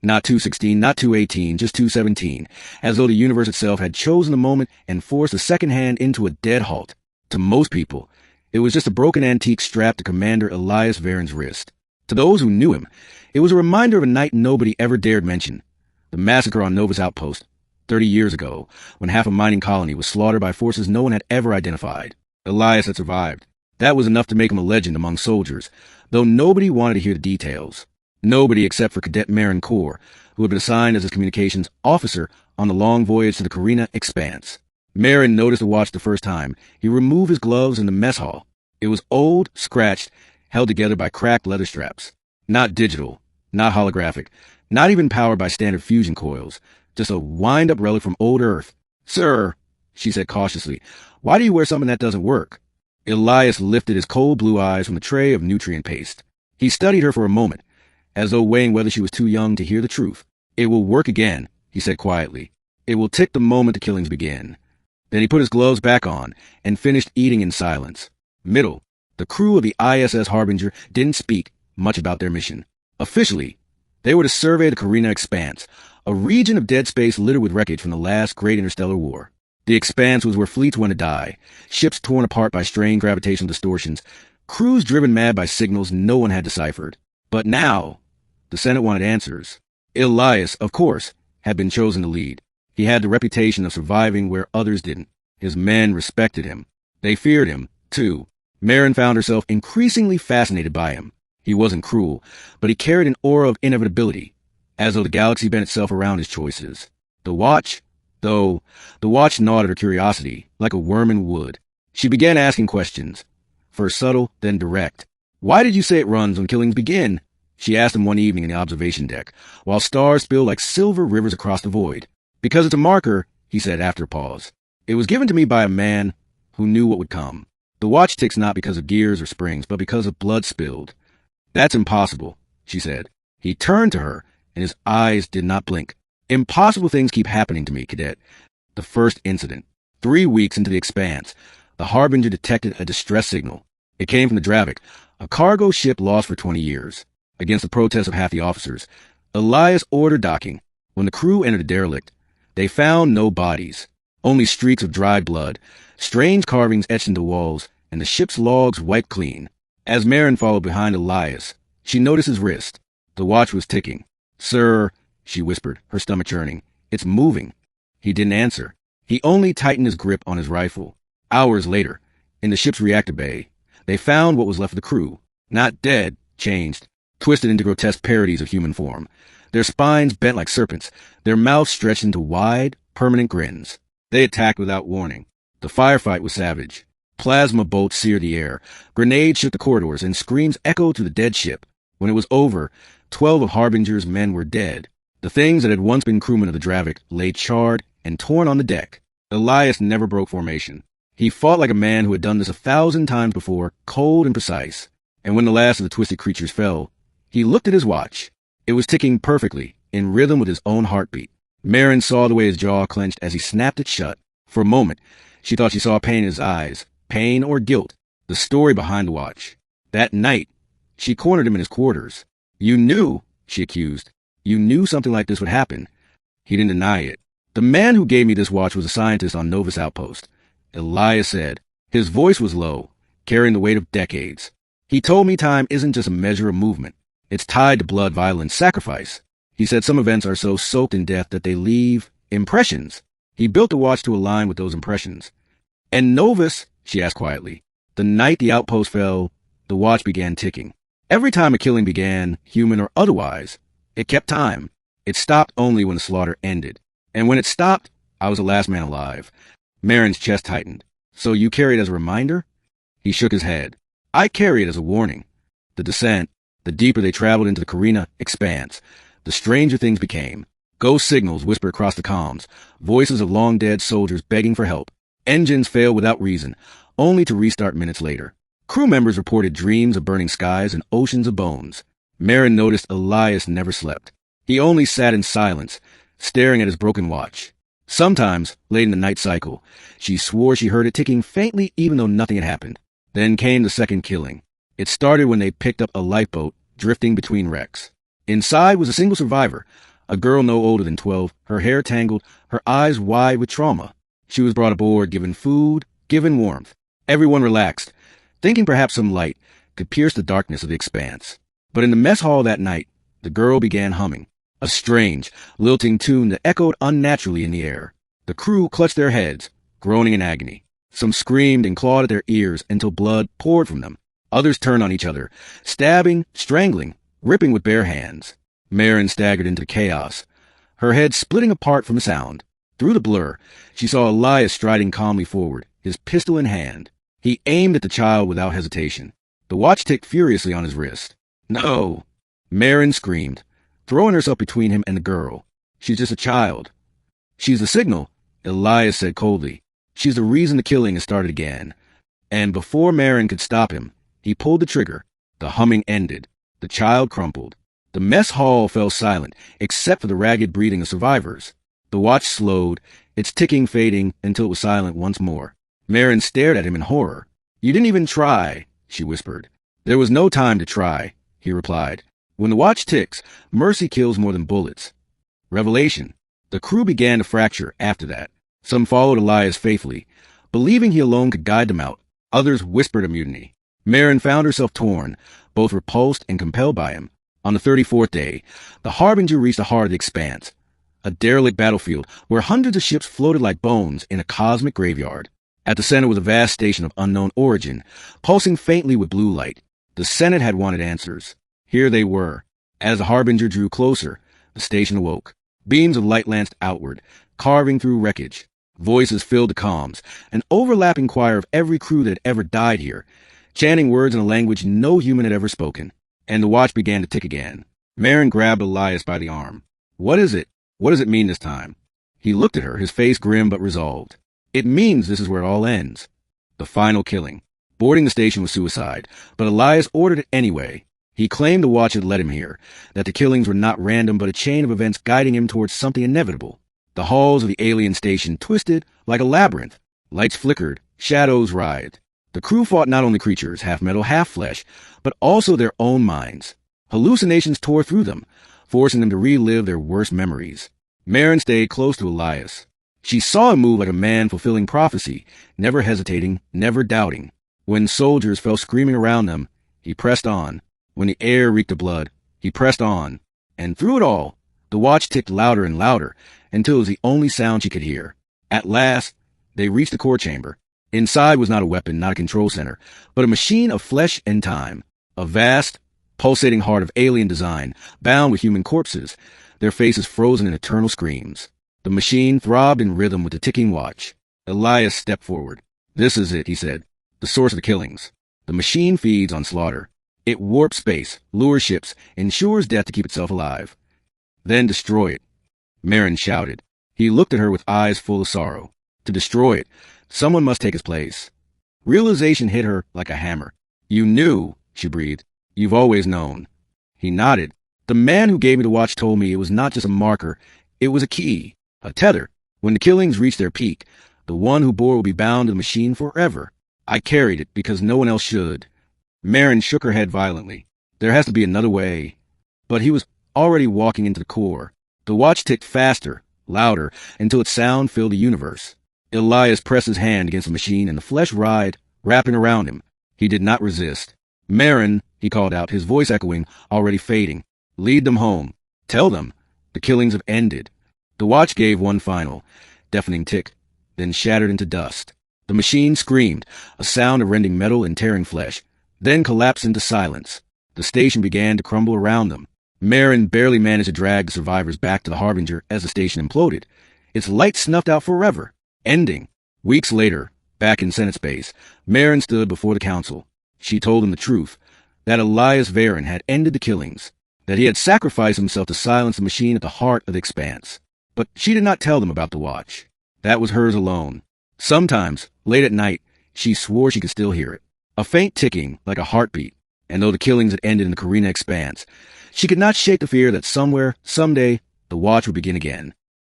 Not 216, not 218, just 217, as though the universe itself had chosen the moment and forced a second hand into a dead halt. To most people, it was just a broken antique strapped to Commander Elias Varen's wrist. To those who knew him, it was a reminder of a night nobody ever dared mention. The massacre on Novus Outpost, 30 years ago, when half a mining colony was slaughtered by forces no one had ever identified. Elias had survived. That was enough to make him a legend among soldiers, though nobody wanted to hear the details. Nobody except for Cadet Marin Kor, who had been assigned as his communications officer on the long voyage to the Carina Expanse. Marin noticed the watch the first time. He removed his gloves in the mess hall. It was old, scratched, held together by cracked leather straps. Not digital, not holographic, not even powered by standard fusion coils. Just a wind-up relic from old Earth. "Sir," she said cautiously, "why do you wear something that doesn't work?" Elias lifted his cold blue eyes from the tray of nutrient paste. He studied her for a moment, as though weighing whether she was too young to hear the truth. "It will work again," he said quietly. "It will tick the moment the killings begin." Then he put his gloves back on and finished eating in silence. Middle. The crew of the ISS Harbinger didn't speak much about their mission. Officially, they were to survey the Carina Expanse, a region of dead space littered with wreckage from the last great interstellar war. The Expanse was where fleets went to die, ships torn apart by strange gravitational distortions, crews driven mad by signals no one had deciphered. But now, the Senate wanted answers. Elias, of course, had been chosen to lead. He had the reputation of surviving where others didn't. His men respected him. They feared him, too. Marin found herself increasingly fascinated by him. He wasn't cruel, but he carried an aura of inevitability, as though the galaxy bent itself around his choices. The watch gnawed at her curiosity, like a worm in wood. She began asking questions, first subtle, then direct. "Why did you say it runs when killings begin?" she asked him one evening in the observation deck, while stars spilled like silver rivers across the void. "Because it's a marker," he said after a pause. "It was given to me by a man who knew what would come. The watch ticks not because of gears or springs, but because of blood spilled." "That's impossible," she said. He turned to her, and his eyes did not blink. "Impossible things keep happening to me, Cadet." The first incident. 3 weeks into the Expanse, the Harbinger detected a distress signal. It came from the Dravik, a cargo ship lost for 20 years. Against the protests of half the officers, Elias ordered docking. When the crew entered the derelict, they found no bodies, only streaks of dried blood, strange carvings etched into walls, and the ship's logs wiped clean. As Marin followed behind Elias, she noticed his wrist. The watch was ticking. "Sir," she whispered, her stomach churning, "it's moving." He didn't answer. He only tightened his grip on his rifle. Hours later, in the ship's reactor bay, they found what was left of the crew. Not dead, changed, twisted into grotesque parodies of human form. Their spines bent like serpents, their mouths stretched into wide, permanent grins. They attacked without warning. The firefight was savage. Plasma bolts seared the air, grenades shook the corridors, and screams echoed through the dead ship. When it was over, 12 of Harbinger's men were dead. The things that had once been crewmen of the Dravik lay charred and torn on the deck. Elias never broke formation. He fought like a man who had done this 1,000 times before, cold and precise. And when the last of the twisted creatures fell, he looked at his watch. It was ticking perfectly, in rhythm with his own heartbeat. Marin saw the way his jaw clenched as he snapped it shut. For a moment, she thought she saw pain in his eyes. Pain or guilt. The story behind the watch. That night, she cornered him in his quarters. "You knew," she accused. "You knew something like this would happen." He didn't deny it. "The man who gave me this watch was a scientist on Novus Outpost," Elias said. His voice was low, carrying the weight of decades. "He told me time isn't just a measure of movement. It's tied to blood, violence, sacrifice. He said some events are so soaked in death that they leave impressions. He built the watch to align with those impressions." "And Novus?" she asked quietly. "The night the outpost fell, the watch began ticking. Every time a killing began, human or otherwise, it kept time. It stopped only when the slaughter ended. And when it stopped, I was the last man alive." Marin's chest tightened. "So you carry it as a reminder?" He shook his head. "I carry it as a warning. The descent, the deeper they traveled into the Carina Expanse, the stranger things became. Ghost signals whispered across the comms, voices of long-dead soldiers begging for help. Engines failed without reason, only to restart minutes later. Crew members reported dreams of burning skies and oceans of bones. Marin noticed Elias never slept. He only sat in silence, staring at his broken watch. Sometimes, late in the night cycle, she swore she heard it ticking faintly even though nothing had happened. Then came the second killing. It started when they picked up a lifeboat drifting between wrecks. Inside was a single survivor, a girl no older than 12, her hair tangled, her eyes wide with trauma. She was brought aboard, given food, given warmth. Everyone relaxed, thinking perhaps some light could pierce the darkness of the expanse. But in the mess hall that night, the girl began humming, a strange, lilting tune that echoed unnaturally in the air. The crew clutched their heads, groaning in agony. Some screamed and clawed at their ears until blood poured from them. Others turned on each other, stabbing, strangling, ripping with bare hands. Marin staggered into the chaos, her head splitting apart from the sound. Through the blur, she saw Elias striding calmly forward, his pistol in hand. He aimed at the child without hesitation. The watch ticked furiously on his wrist. No! Marin screamed, throwing herself between him and the girl. She's just a child. She's the signal, Elias said coldly. She's the reason the killing has started again. And before Marin could stop him, he pulled the trigger. The humming ended. The child crumpled. The mess hall fell silent, except for the ragged breathing of survivors. The watch slowed, its ticking fading until it was silent once more. Marin stared at him in horror. You didn't even try, she whispered. There was no time to try, he replied. When the watch ticks, mercy kills more than bullets. Revelation. The crew began to fracture after that. Some followed Elias faithfully, believing he alone could guide them out. Others whispered a mutiny. Marin found herself torn, both repulsed and compelled by him. On the 34th day, the Harbinger reached the heart of the expanse, a derelict battlefield where hundreds of ships floated like bones in a cosmic graveyard. At the center was a vast station of unknown origin, pulsing faintly with blue light. The Senate had wanted answers. Here they were. As the Harbinger drew closer, the station awoke. Beams of light lanced outward, carving through wreckage. Voices filled the comms, an overlapping choir of every crew that had ever died here, chanting words in a language no human had ever spoken. And the watch began to tick again. Marin grabbed Elias by the arm. What is it? What does it mean this time? He looked at her, his face grim but resolved. It means this is where it all ends. The final killing. Boarding the station was suicide, but Elias ordered it anyway. He claimed the watch had led him here, that the killings were not random but a chain of events guiding him towards something inevitable. The halls of the alien station twisted like a labyrinth. Lights flickered, shadows writhed. The crew fought not only creatures, half metal, half flesh, but also their own minds. Hallucinations tore through them, forcing them to relive their worst memories. Marin stayed close to Elias. She saw him move like a man fulfilling prophecy, never hesitating, never doubting. When soldiers fell screaming around them, he pressed on. When the air reeked of blood, he pressed on. And through it all, the watch ticked louder and louder, until it was the only sound she could hear. At last, they reached the core chamber. Inside was not a weapon, not a control center, but a machine of flesh and time. A vast, pulsating heart of alien design, bound with human corpses, their faces frozen in eternal screams. The machine throbbed in rhythm with the ticking watch. Elias stepped forward. This is it, he said. The source of the killings. The machine feeds on slaughter. It warps space, lures ships, ensures death to keep itself alive. Then destroy it. Marin shouted. He looked at her with eyes full of sorrow. To destroy it, someone must take its place. Realization hit her like a hammer. You knew, she breathed. You've always known. He nodded. The man who gave me the watch told me it was not just a marker, it was a key, a tether. When the killings reached their peak, the one who bore will be bound to the machine forever. I carried it because no one else should. Marin shook her head violently. There has to be another way. But he was already walking into the core. The watch ticked faster, louder, until its sound filled the universe. Elias pressed his hand against the machine and the flesh writhed, wrapping around him. He did not resist. Marin, he called out, his voice echoing, already fading. Lead them home. Tell them. The killings have ended. The watch gave one final, deafening tick, then shattered into dust. The machine screamed, a sound of rending metal and tearing flesh, then collapsed into silence. The station began to crumble around them. Marin barely managed to drag the survivors back to the Harbinger as the station imploded. Its light snuffed out forever. Ending. Weeks later, back in Senate space, Marin stood before the council. She told them the truth, that Elias Varin had ended the killings, that he had sacrificed himself to silence the machine at the heart of the expanse. But she did not tell them about the watch. That was hers alone. Sometimes, late at night, she swore she could still hear it. A faint ticking, like a heartbeat. And though the killings had ended in the Carina expanse, she could not shake the fear that somewhere, someday, the watch would begin again.